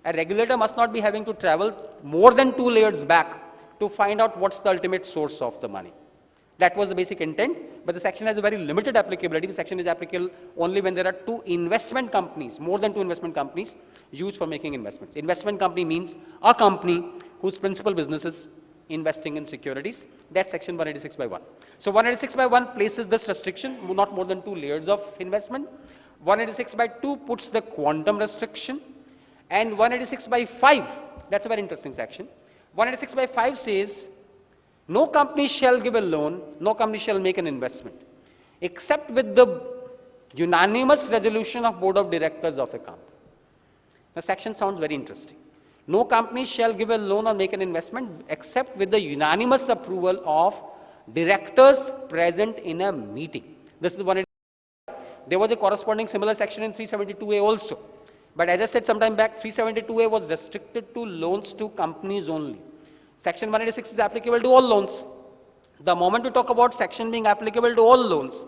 A regulator must not be having to travel more than 2 layers back to find out what's the ultimate source of the money. That was the basic intent, but the section has a very limited applicability. The section is applicable only when there are 2 investment companies, more than 2 investment companies used for making investments. Investment company means a company whose principal business is investing in securities. That's section 186 by 1. So 186 by 1 places this restriction, not more than 2 layers of investment. 186 by 2 puts the quantum restriction. And 186 by 5, that's a very interesting section. 186 by 5 says, no company shall give a loan, no company shall make an investment, except with the unanimous resolution of board of directors of a company. The section sounds very interesting. No company shall give a loan or make an investment except with the unanimous approval of directors present in a meeting. This is one. There was a corresponding similar section in 372A also. But as I said sometime back, 372A was restricted to loans to companies only. Section 186 is applicable to all loans. The moment we talk about section being applicable to all loans,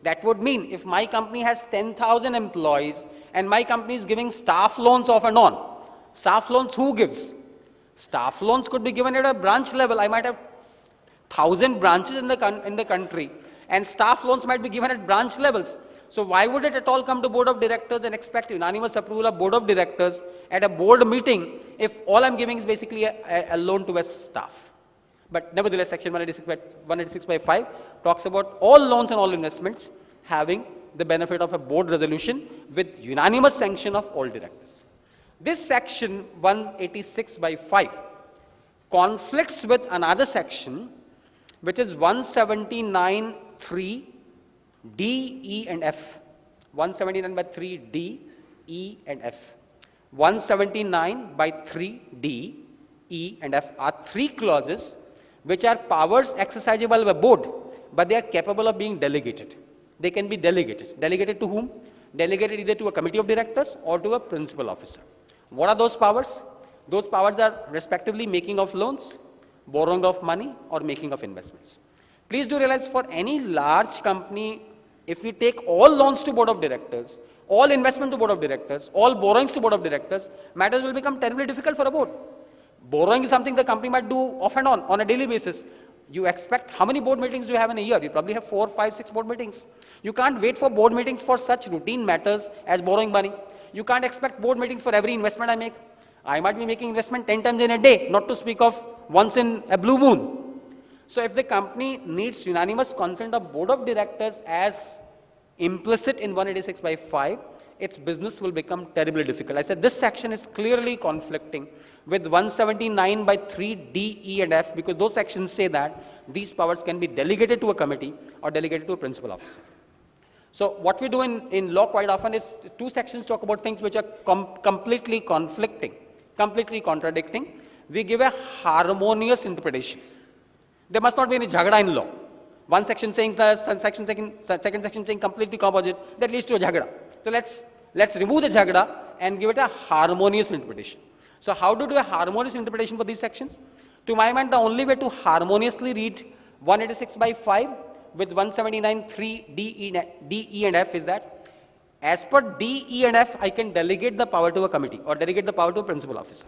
that would mean if my company has 10,000 employees and my company is giving staff loans off and on, staff loans who gives? Staff loans could be given at a branch level. I might have 1,000 branches in the country, and staff loans might be given at branch levels. So why would it at all come to board of directors and expect unanimous approval of board of directors at a board meeting if all I'm giving is basically a loan to a staff? But nevertheless, section 186 by 5 talks about all loans and all investments having the benefit of a board resolution with unanimous sanction of all directors. This section 186 by 5 conflicts with another section which is 179(3) D, E and F. 179 by 3 D, E and F. 179 by 3 D, E and F are 3 clauses which are powers exercisable by board, but they are capable of being delegated. They can be delegated. Delegated to whom? Delegated either to a committee of directors or to a principal officer. What are those powers? Those powers are respectively making of loans, borrowing of money, or making of investments. Please do realize, for any large company, if we take all loans to board of directors, all investment to board of directors, all borrowings to board of directors, matters will become terribly difficult for a board. Borrowing is something the company might do off and on a daily basis. You expect, how many board meetings do you have in a year? You probably have 4, 5, 6 board meetings. You can't wait for board meetings for such routine matters as borrowing money. You can't expect board meetings for every investment I make. I might be making investment 10 times in a day, not to speak of once in a blue moon. So if the company needs unanimous consent of board of directors as implicit in 186 by 5, its business will become terribly difficult. I said this section is clearly conflicting with 179 by 3 D, E and F, because those sections say that these powers can be delegated to a committee or delegated to a principal officer. So what we do in law quite often is 2 sections talk about things which are completely conflicting, completely contradicting. We give a harmonious interpretation. There must not be any jhagda in law. One section saying this, second section saying completely opposite. That leads to a jhagda. So let's remove the jhagda and give it a harmonious interpretation. So how to do a harmonious interpretation for these sections? To my mind, the only way to harmoniously read 186 by 5 with 179 3 D, E and F is that as per D, E and F, I can delegate the power to a committee or delegate the power to a principal officer.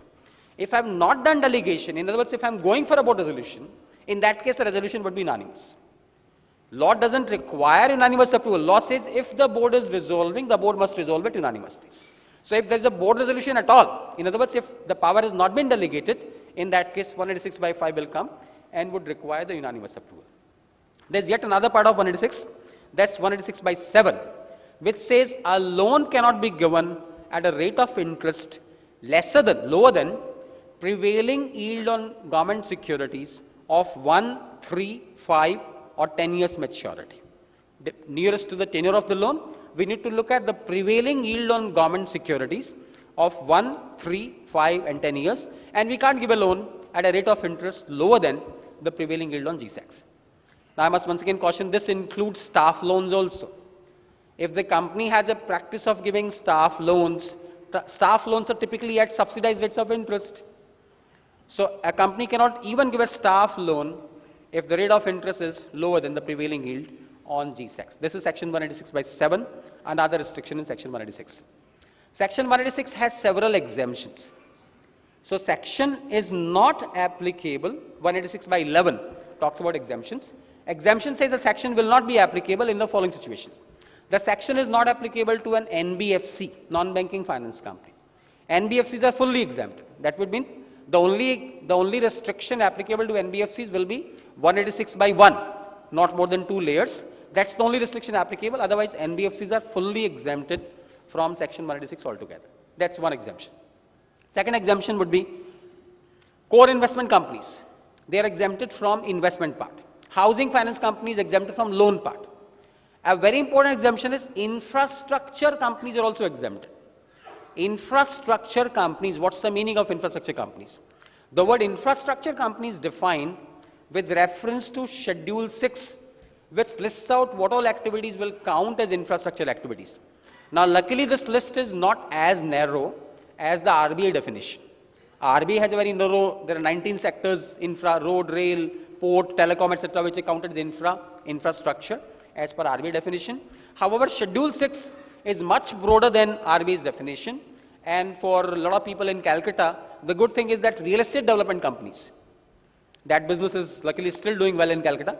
If I have not done delegation, in other words, if I am going for a board resolution, in that case, the resolution would be unanimous. Law doesn't require unanimous approval. Law says if the board is resolving, the board must resolve it unanimously. So if there is a board resolution at all, in other words, if the power has not been delegated, in that case 186 by 5 will come and would require the unanimous approval. There is yet another part of 186, that's 186 by 7, which says a loan cannot be given at a rate of interest lower than prevailing yield on government securities of 1, 3, 5 or 10 years maturity. Nearest to the tenure of the loan, we need to look at the prevailing yield on government securities of 1, 3, 5 and 10 years, and we can't give a loan at a rate of interest lower than the prevailing yield on G-Secs. Now I must once again caution, this includes staff loans also. If the company has a practice of giving staff loans are typically at subsidized rates of interest. So a company cannot even give a staff loan if the rate of interest is lower than the prevailing yield on G-Secs. This is section 186 by 7, another restriction in section 186. Section 186 has several exemptions. So section is not applicable, 186 by 11 talks about exemptions. Exemption says the section will not be applicable in the following situations. The section is not applicable to an NBFC, non-banking finance company. NBFCs are fully exempted. That would mean the only restriction applicable to NBFCs will be 186 by 1, not more than 2 layers. That's the only restriction applicable. Otherwise, NBFCs are fully exempted from section 186 altogether. That's one exemption. Second exemption would be core investment companies. They are exempted from investment part. Housing finance companies exempted from loan part. A very important exemption is infrastructure companies are also exempted. Infrastructure companies, what's the meaning of infrastructure companies? The word infrastructure companies defined with reference to Schedule 6, which lists out what all activities will count as infrastructure activities. Now, luckily, this list is not as narrow as the RBI definition. RBI has a very narrow, there are 19 sectors, infra, road, rail, port, telecom, etc., which are counted as infrastructure as per RBI definition. However, Schedule 6 is much broader than RBI's definition, and for a lot of people in Calcutta, the good thing is that real estate development companies, that business is luckily still doing well in Calcutta.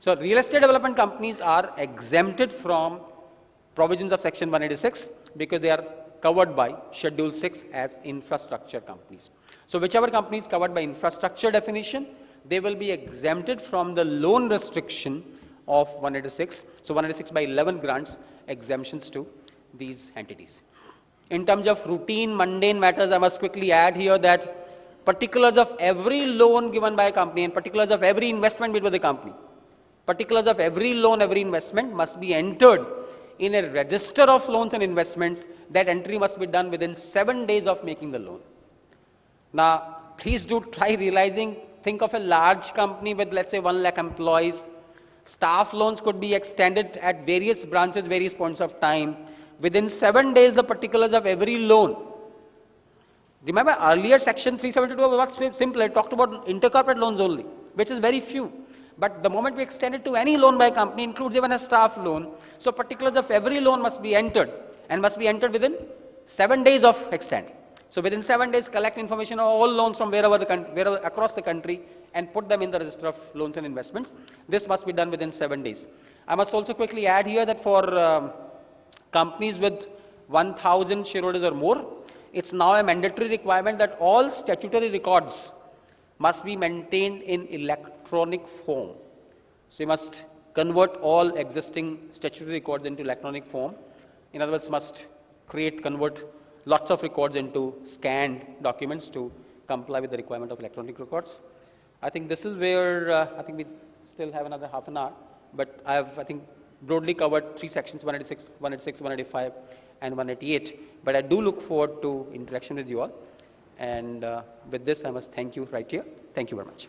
So real estate development companies are exempted from provisions of section 186 because they are covered by Schedule 6 as infrastructure companies. So whichever company is covered by infrastructure definition, they will be exempted from the loan restriction of 186. So 186 by 11 grants exemptions to these entities. In terms of routine, mundane matters, I must quickly add here that particulars of every loan given by a company and particulars of every investment made by the company, particulars of every loan, every investment must be entered in a register of loans and investments. That entry must be done within 7 days of making the loan. Now, please do try realizing, think of a large company with, let's say, 1 lakh employees. Staff loans could be extended at various branches, various points of time. Within 7 days, the particulars of every loan. Remember, earlier section 372 was simple. It talked about intercorporate loans only, which is very few. But the moment we extend it to any loan by a company, includes even a staff loan. So particulars of every loan must be entered, and must be entered within 7 days of extending. So within 7 days, collect information on all loans from wherever across the country and put them in the register of loans and investments. This must be done within 7 days. I must also quickly add here that for companies with 1,000 shareholders or more, it's now a mandatory requirement that all statutory records must be maintained in electronic form. So you must convert all existing statutory records into electronic form. In other words, must convert lots of records into scanned documents to comply with the requirement of electronic records. I think this is where I think we still have another half an hour, but I have, I think, broadly covered 3 sections, 186, 186, 185, and 188. But I do look forward to interaction with you all. And with this, I must thank you right here. Thank you very much.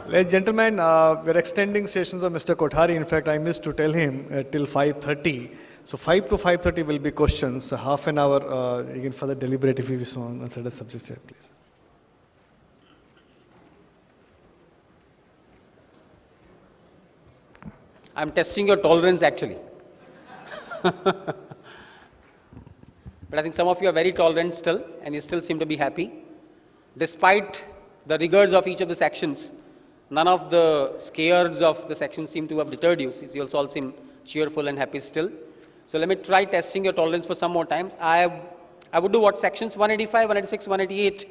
Ladies and gentlemen, we are extending sessions of Mr. Kothari. In fact, I missed to tell him till 5:30. So 5 to 5:30 will be questions. Half an hour you can further deliberate if you wish to answer the subject here, please. I'm testing your tolerance actually. But I think some of you are very tolerant still, and you still seem to be happy. Despite the rigors of each of the sections, none of the scares of the sections seem to have deterred you. You also all seem cheerful and happy still. So let me try testing your tolerance for some more times. I would do what? Sections 185, 186, 188.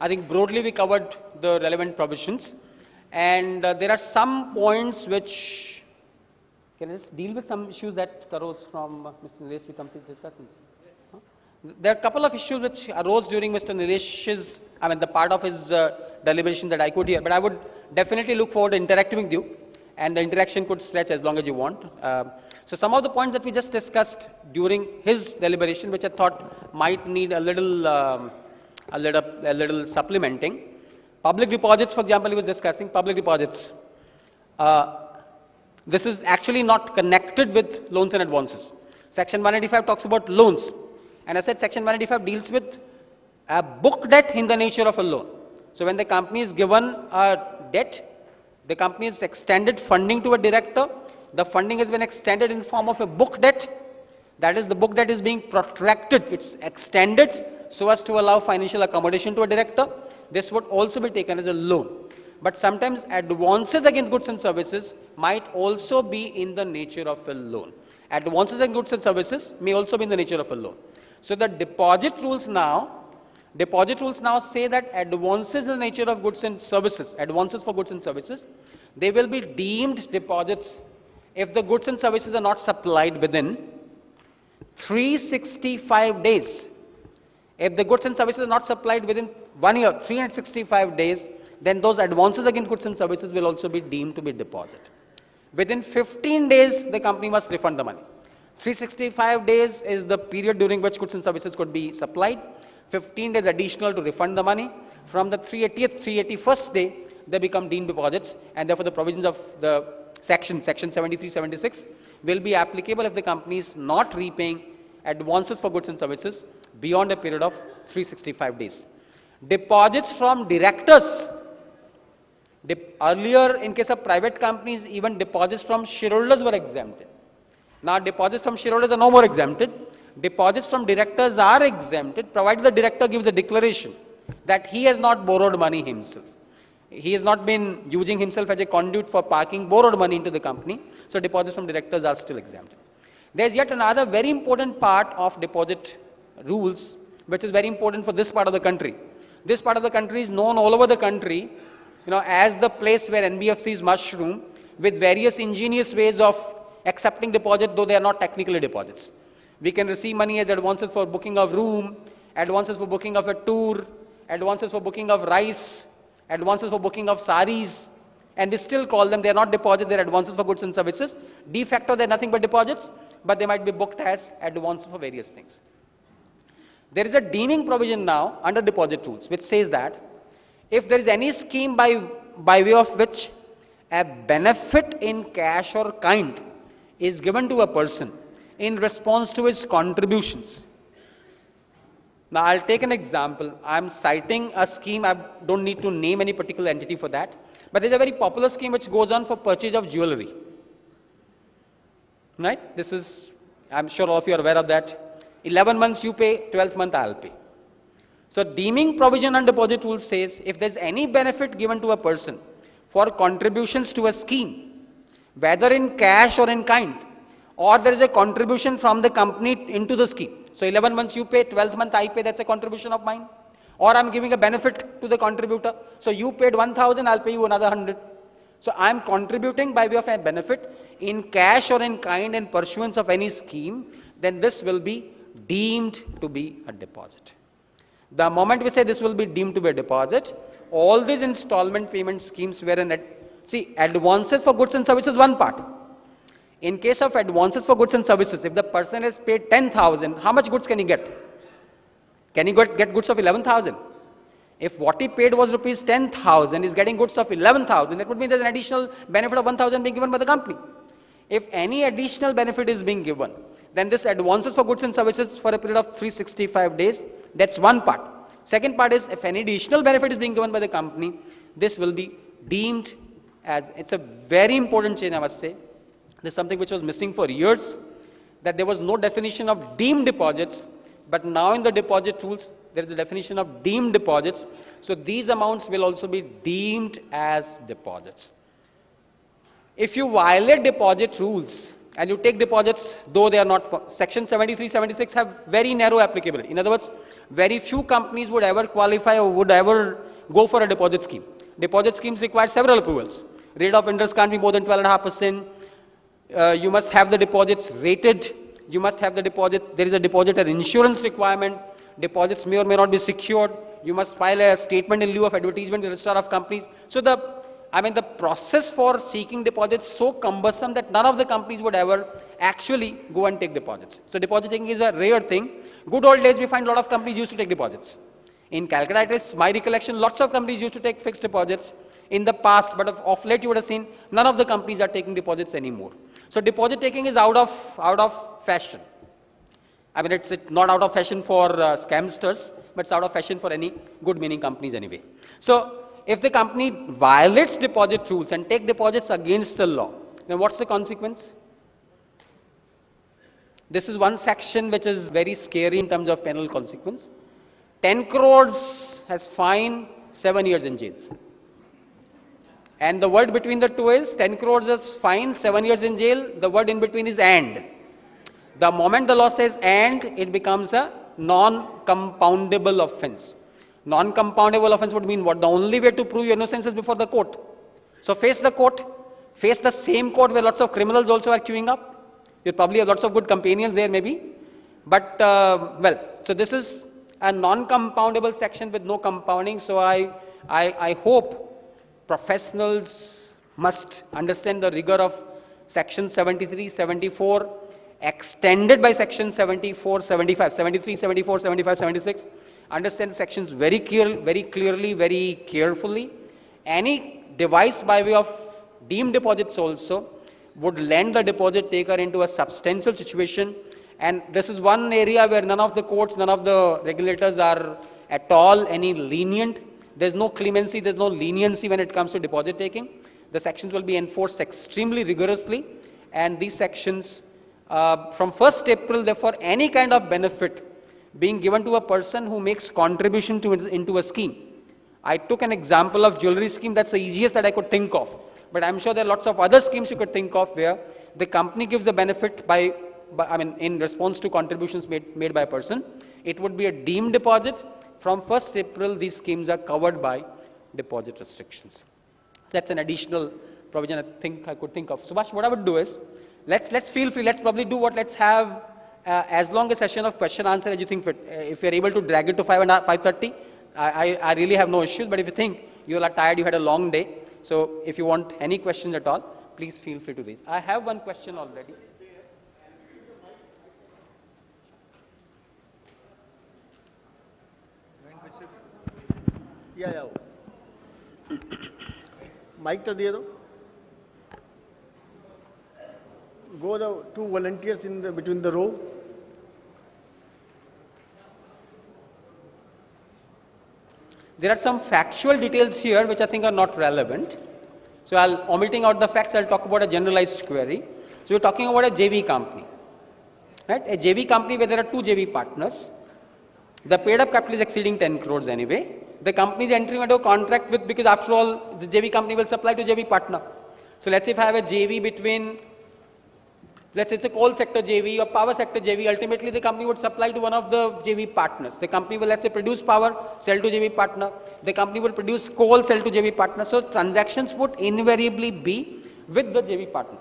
I think broadly we covered the relevant provisions. And there are some points which... Can I just deal with some issues that arose from Mr. Nilesh Vikamsi's discussions? Huh? There are a couple of issues which arose during Mr. Nilesh's, the part of his deliberation that I could hear. But I would definitely look forward to interacting with you, and the interaction could stretch as long as you want. So some of the points that we just discussed during his deliberation, which I thought might need a little supplementing. Public deposits, for example, he was discussing public deposits. This is actually not connected with loans and advances. Section 185 talks about loans. And I said Section 185 deals with a book debt in the nature of a loan. So when the company is given a debt, the company has extended funding to a director, the funding has been extended in form of a book debt, that is the book debt is being protracted, it's extended so as to allow financial accommodation to a director. This would also be taken as a loan. But sometimes advances against goods and services might also be in the nature of a loan. Advances against goods and services may also be in the nature of a loan. So the deposit rules now say that advances in the nature of goods and services, advances for goods and services, they will be deemed deposits if the goods and services are not supplied within 365 days. If the goods and services are not supplied within 1 year, 365 days, then those advances against goods and services will also be deemed to be deposit. Within 15 days, the company must refund the money. 365 days is the period during which goods and services could be supplied. 15 days additional to refund the money. From the 380th, 381st day, they become deemed deposits, and therefore the provisions of the section 73, 76 will be applicable if the company is not repaying advances for goods and services beyond a period of 365 days. Deposits from directors. Earlier, in case of private companies, even deposits from shareholders were exempted. Now, deposits from shareholders are no more exempted. Deposits from directors are exempted, provided the director gives a declaration that he has not borrowed money himself. He has not been using himself as a conduit for parking borrowed money into the company. So, deposits from directors are still exempted. There is yet another very important part of deposit rules, which is very important for this part of the country. This part of the country is known all over the country, as the place where NBFCs mushroom with various ingenious ways of accepting deposit, though they are not technically deposits. We can receive money as advances for booking of room, advances for booking of a tour, advances for booking of rice, advances for booking of saris, and we still call them, they are not deposits, they are advances for goods and services. De facto, they are nothing but deposits, but they might be booked as advances for various things. There is a deeming provision now under deposit rules, which says that if there is any scheme by way of which a benefit in cash or kind is given to a person in response to his contributions. Now, I'll take an example. I'm citing a scheme. I don't need to name any particular entity for that. But there's a very popular scheme which goes on for purchase of jewelry. Right? This is, I'm sure all of you are aware of that. 11 months you pay, 12th month I'll pay. So, deeming provision and deposit rule says if there's any benefit given to a person for contributions to a scheme, whether in cash or in kind, or there is a contribution from the company into the scheme. So 11 months you pay, 12th month I pay, that's a contribution of mine. Or I'm giving a benefit to the contributor. So you paid 1,000, I'll pay you another 100. So I'm contributing by way of a benefit in cash or in kind in pursuance of any scheme, then this will be deemed to be a deposit. The moment we say this will be deemed to be a deposit, all these installment payment schemes wherein, advances for goods and services one part. In case of advances for goods and services, if the person has paid 10,000, how much goods can he get? Can he get goods of 11,000? If what he paid was rupees 10,000, he's getting goods of 11,000, that would mean there's an additional benefit of 1,000 being given by the company. If any additional benefit is being given, then this advances for goods and services for a period of 365 days, that's one part. Second part is, if any additional benefit is being given by the company, this will be deemed as, it's a very important change I must say. This is something which was missing for years, that there was no definition of deemed deposits, but now in the deposit rules, there is a definition of deemed deposits. So these amounts will also be deemed as deposits. If you violate deposit rules, and you take deposits, though they are not, section 73, 76 have very narrow applicability. In other words, very few companies would ever qualify or would ever go for a deposit scheme. Deposit schemes require several approvals. Rate of interest can't be more than 12.5%. You must have the deposits rated. You must have the deposit. There is a depositor insurance requirement. Deposits may or may not be secured. You must file a statement in lieu of advertisement in the registrar of companies. So the process for seeking deposits is so cumbersome that none of the companies would ever actually go and take deposits. So deposit taking is a rare thing. Good old days, we find a lot of companies used to take deposits. In Calcutta, it's my recollection, lots of companies used to take fixed deposits in the past, but of late you would have seen none of the companies are taking deposits anymore. So deposit taking is out of fashion. It's not out of fashion for scamsters, but it's out of fashion for any good meaning companies anyway. So if the company violates deposit rules and take deposits against the law, then what's the consequence? This is one section which is very scary in terms of penal consequence. 10 crores has fine, 7 years in jail. And the word between the two is 10 crores is fine, 7 years in jail. The word in between is and. The moment the law says and, it becomes a non-compoundable offense. Non-compoundable offense would mean what? The only way to prove your innocence is before the court. So face the court, face the same court where lots of criminals also are queuing up. You probably have lots of good companions there maybe. But, well, so this is a non-compoundable section with no compounding. So I hope professionals must understand the rigor of section 73, 74, extended by section 74, 75, 73, 74, 75, 76. Understand the sections very clearly, very carefully. Any device by way of deemed deposits also would land the deposit taker into a substantial situation. And this is one area where none of the courts, none of the regulators are at all any lenient. There's no clemency, there's no leniency when it comes to deposit taking. The sections will be enforced extremely rigorously. And these sections, from 1st April, therefore, any kind of benefit being given to a person who makes contribution into a scheme. I took an example of jewelry scheme, that's the easiest that I could think of. But I'm sure there are lots of other schemes you could think of where the company gives a benefit in response to contributions made by a person. It would be a deemed deposit. From 1st April, these schemes are covered by deposit restrictions. That's an additional provision I could think of. Subhash, what I would do is, let's feel free, let's probably do what, let's have as long a session of question answer as you think fit. If you're able to drag it to 5:30, I really have no issues, but if you think you are tired, you had a long day, so if you want any questions at all, please feel free to raise. I have one question already. Yeah. Mic to diye do. Go the two volunteers in the between the row. There are some factual details here which I think are not relevant. So omitting out the facts, I'll talk about a generalized query. So we're talking about a JV company. Right? A JV company where there are two JV partners. The paid up capital is exceeding 10 crores anyway. The company is entering into a contract with, because after all, the JV company will supply to JV partner. So let's say if I have a JV between, let's say it's a coal sector JV or power sector JV, ultimately the company would supply to one of the JV partners. The company will, let's say, produce power, sell to JV partner. The company will produce coal, sell to JV partner. So transactions would invariably be with the JV partner.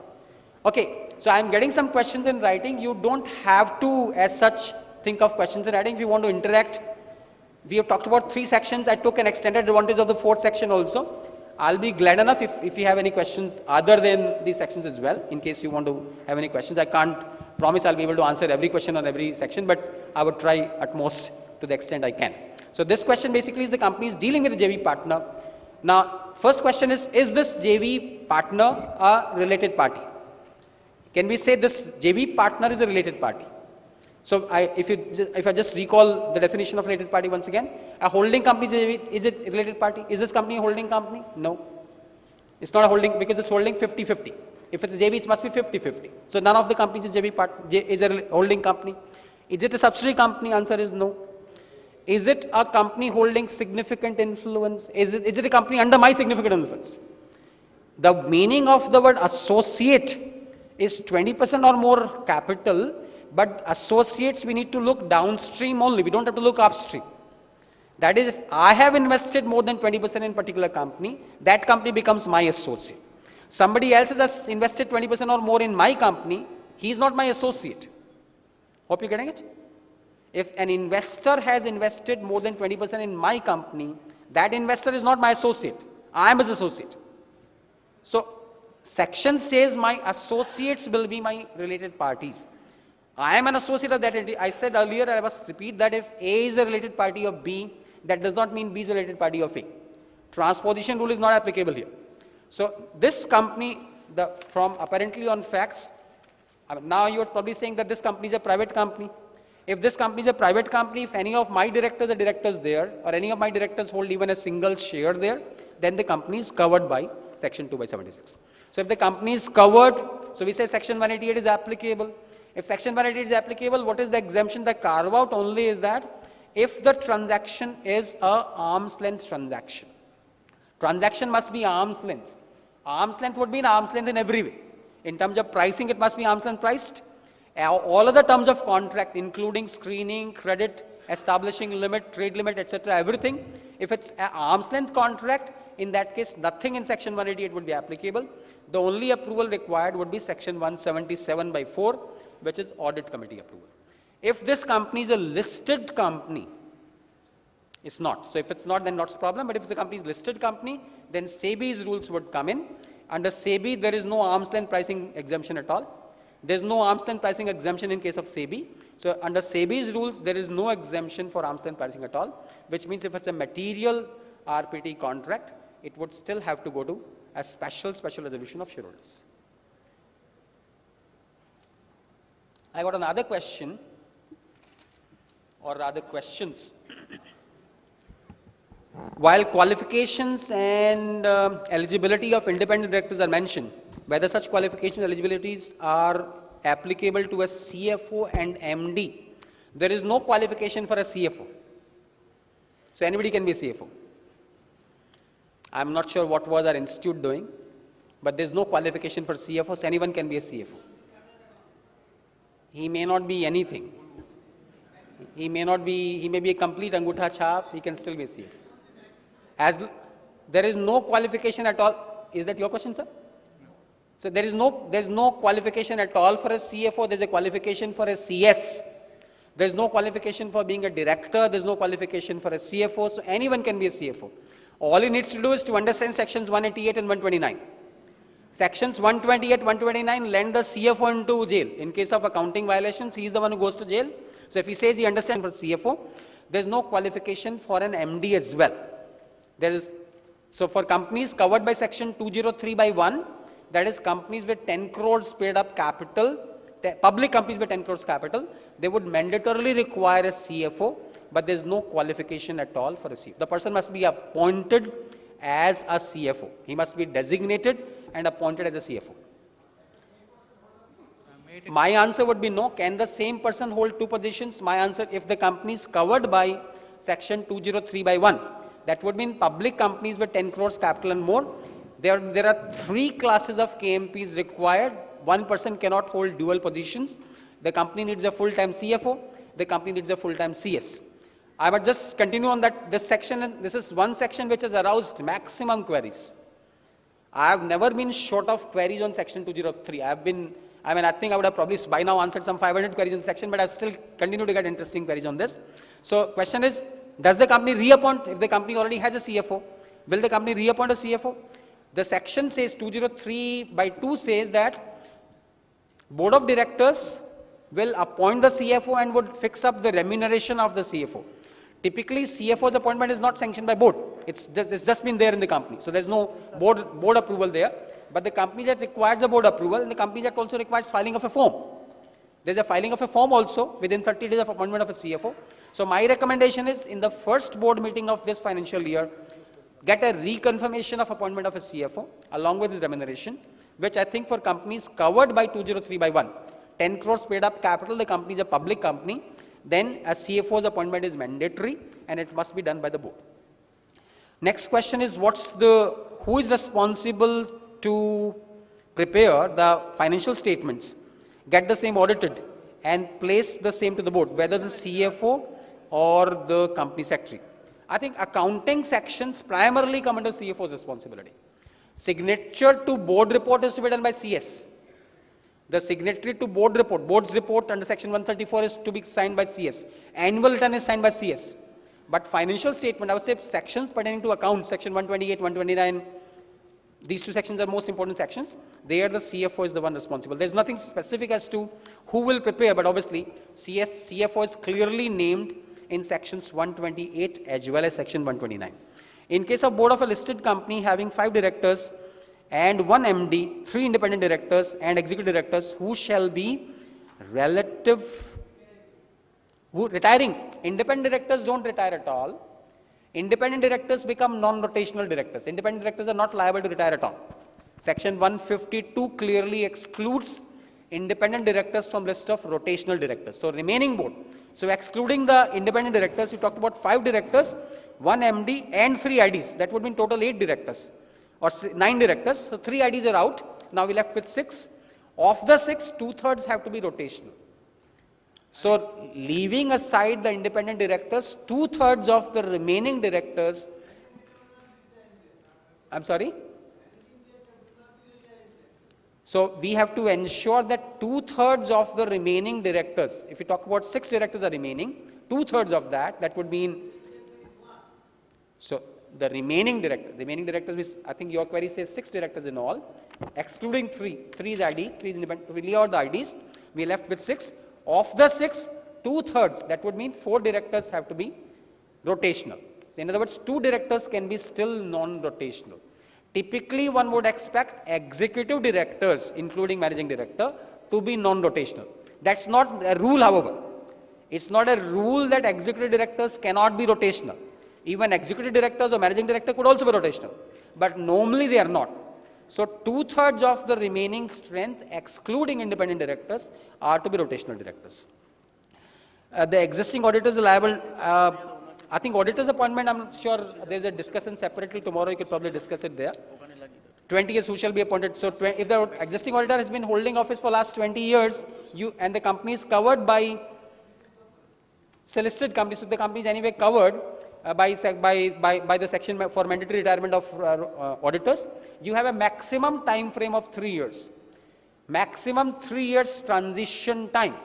Okay, so I'm getting some questions in writing. You don't have to, as such, think of questions in writing. If you want to interact, we have talked about 3 sections. I took an extended advantage of the 4th section also. I'll be glad enough if you have any questions other than these sections as well, in case you want to have any questions. I can't promise I'll be able to answer every question on every section, but I would try at most to the extent I can. So this question basically is the company is dealing with a JV partner. Now, first question is this JV partner a related party? Can we say this JV partner is a related party? So if I just recall the definition of related party once again, a holding company is it a related party? Is this company a holding company? No. It's not a holding because it's holding 50-50. If it's a JV, it must be 50-50. So none of the companies is is a holding company. Is it a subsidiary company? Answer is no. Is it a company holding significant influence? Is it a company under my significant influence? The meaning of the word associate is 20% or more capital. But associates, we need to look downstream only. We don't have to look upstream. That is, if I have invested more than 20% in particular company, that company becomes my associate. Somebody else has invested 20% or more in my company, he is not my associate. Hope you're getting it? If an investor has invested more than 20% in my company, that investor is not my associate. I am his associate. So, section says my associates will be my related parties. I am an associate of that entity. I said earlier, I must repeat that if A is a related party of B, that does not mean B is a related party of A. Transposition rule is not applicable here. So this company, from apparently on facts, now you are probably saying that this company is a private company. If this company is a private company, if any of my directors are directors there, or any of my directors hold even a single share there, then the company is covered by section 2/76. So if the company is covered, so we say section 188 is applicable. If section 188 is applicable, what is the exemption? The carve out only is that if the transaction is a arm's length transaction. Transaction must be arm's length. Arm's length would mean arm's length in every way. In terms of pricing, it must be arm's length priced. All other terms of contract, including screening, credit, establishing limit, trade limit, etc., everything, if it's an arm's length contract, in that case, nothing in section 188 would be applicable. The only approval required would be section 177/4, which is audit committee approval. If this company is a listed company, it's not. So if it's not, then not a problem. But if the company is listed company, then SEBI's rules would come in. Under SEBI, there is no arm's length pricing exemption at all. There is no arm's length pricing exemption in case of SEBI. So under SEBI's rules, there is no exemption for arm's length pricing at all, which means if it's a material RPT contract, it would still have to go to a special resolution of shareholders. I got another question, or rather questions. While qualifications and eligibility of independent directors are mentioned, whether such qualification eligibilities are applicable to a CFO and MD, there is no qualification for a CFO. So anybody can be a CFO. I'm not sure what was our institute doing, but there's no qualification for CFO, so anyone can be a CFO. He may not be anything. He may be a complete angutha chap, he can still be a CFO. As there is no qualification at all. Is that your question, sir? So there's no qualification at all for a CFO. There's a qualification for a CS. There's no qualification for being a director. There's no qualification for a CFO. So anyone can be a CFO. All he needs to do is to understand sections 188 and 129. Sections 128, 129 land the CFO into jail. In case of accounting violations, he is the one who goes to jail. So if he says he understands for CFO, there's no qualification for an MD as well. So for companies covered by section 203/1, that is companies with 10 crores paid up capital, public companies with 10 crores capital, they would mandatorily require a CFO, but there's no qualification at all for a CFO. The person must be appointed as a CFO. He must be designated and appointed as a CFO. My answer would be no. Can the same person hold two positions? My answer, if the company is covered by section 203/1, that would mean public companies with 10 crores capital and more. There are three classes of KMPs required. One person cannot hold dual positions. The company needs a full-time CFO. The company needs a full-time CS. I would just continue on that. This section, this is one section which has aroused maximum queries. I have never been short of queries on section 203. I think I would have probably by now answered some 500 queries in the section, but I still continue to get interesting queries on this. So question is, does the company reappoint? If the company already has a CFO, will the company reappoint a CFO? The section says 203/2 says that board of directors will appoint the CFO and would fix up the remuneration of the CFO. Typically, CFO's appointment is not sanctioned by board. It's just been there in the company. So there's no board approval there. But the company that requires a board approval, and the company that also requires filing of a form. There's a filing of a form also within 30 days of appointment of a CFO. So my recommendation is, in the first board meeting of this financial year, get a reconfirmation of appointment of a CFO along with his remuneration, which I think for companies covered by 203/1, 10 crores paid up capital, the company is a public company, then a CFO's appointment is mandatory and it must be done by the board. Next question is, who is responsible to prepare the financial statements, get the same audited and place the same to the board, whether the CFO or the company secretary? I think accounting sections primarily come under CFO's responsibility. Signature to board report is to be done by CS. The signatory to board's report under section 134 is to be signed by CS. Annual return is signed by CS. But financial statement, I would say sections pertaining to accounts, section 128, 129, these two sections are most important sections. There the CFO is the one responsible. There's nothing specific as to who will prepare, but obviously CFO is clearly named in sections 128 as well as section 129. In case of board of a listed company having 5 directors and 1 MD, 3 independent directors and executive directors who shall be relative Who retiring? Independent directors don't retire at all. Independent directors become non-rotational directors. Independent directors are not liable to retire at all. Section 152 clearly excludes independent directors from list of rotational directors. So remaining board. So excluding the independent directors, you talked about 5 directors, 1 MD and 3 IDs. That would mean total 8 directors or 9 directors. So 3 IDs are out. Now we're left with 6. Of the 6, 2/3 have to be rotational. So leaving aside the independent directors, 2/3 of the remaining directors, I'm sorry? So we have to ensure that 2/3 of the remaining directors, if you talk about 6 directors are remaining, 2/3 of that would mean, so the remaining directors, I think your query says 6 directors in all, excluding 3 is ID, 3 is independent, we leave out the IDs, we are left with 6. Of the 6, 2/3, that would mean 4 directors have to be rotational. So in other words, 2 directors can be still non-rotational. Typically, one would expect executive directors, including managing director, to be non-rotational. That's not a rule, however. It's not a rule that executive directors cannot be rotational. Even executive directors or managing director could also be rotational. But normally they are not. So 2/3 of the remaining strength, excluding independent directors, are to be rotational directors. The existing auditors are liable. I think auditor's appointment, I'm sure there's a discussion separately tomorrow. You could probably discuss it there. 20 years who shall be appointed. So if the existing auditor has been holding office for last 20 years, and the company is covered by solicited companies, so the company is anyway covered by the section for mandatory retirement of auditors, you have a maximum time frame of 3 years. Maximum 3 years transition time.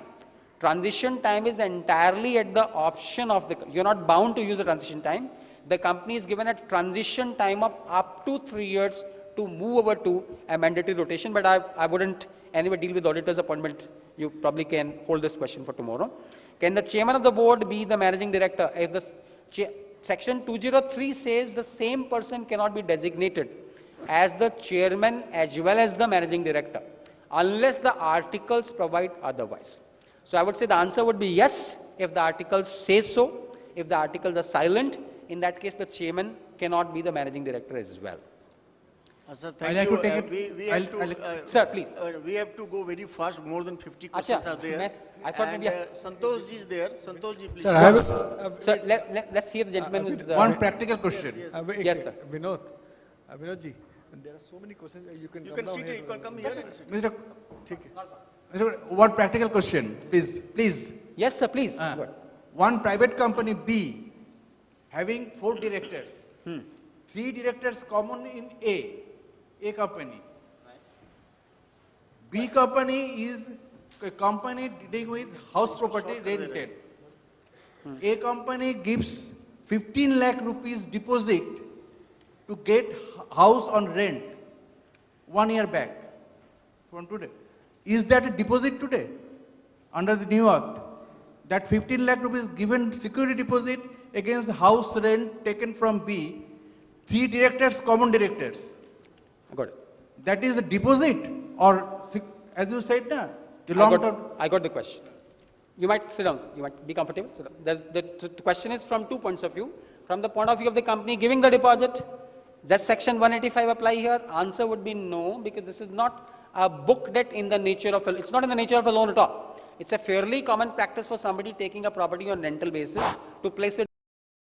Transition time is entirely at the option of the, you're not bound to use the transition time. The company is given a transition time of up to 3 years to move over to a mandatory rotation, but I wouldn't anyway deal with auditor's appointment. You probably can hold this question for tomorrow. Can the chairman of the board be the managing director? If the Section 203 says the same person cannot be designated as the chairman as well as the managing director unless the articles provide otherwise. So I would say the answer would be yes if the articles say so. If the articles are silent, in that case the chairman cannot be the managing director as well. Sir, thank you. Sir, please. We have to go very fast. More than 50 questions are there. I thought maybe Santosh ji is there. Santosh ji, please. Sir, sir, let's hear the gentleman who's... one practical question. Yes, sir. Vinod ji, there are so many questions. You can come down here. You can come here and sit. Mr. One practical question, please. Yes, sir, please. Go ahead. One private company B having 4 directors, 3 directors common in A company. B company is a company dealing with house property rented. A company gives 15 lakh rupees deposit to get house on rent 1 year back from today. Is that a deposit today under the new act? That 15 lakh rupees given security deposit against the house rent taken from B, 3 directors, common directors. Got it. That is a deposit or, as you said, the long term. I got the question. You might sit down. You might be comfortable. Sit down. The question is from 2 points of view. From the point of view of the company giving the deposit, does Section 185 apply here? Answer would be no, because this is not a book debt in the nature of it's not in the nature of a loan at all. It's a fairly common practice for somebody taking a property on rental basis to place it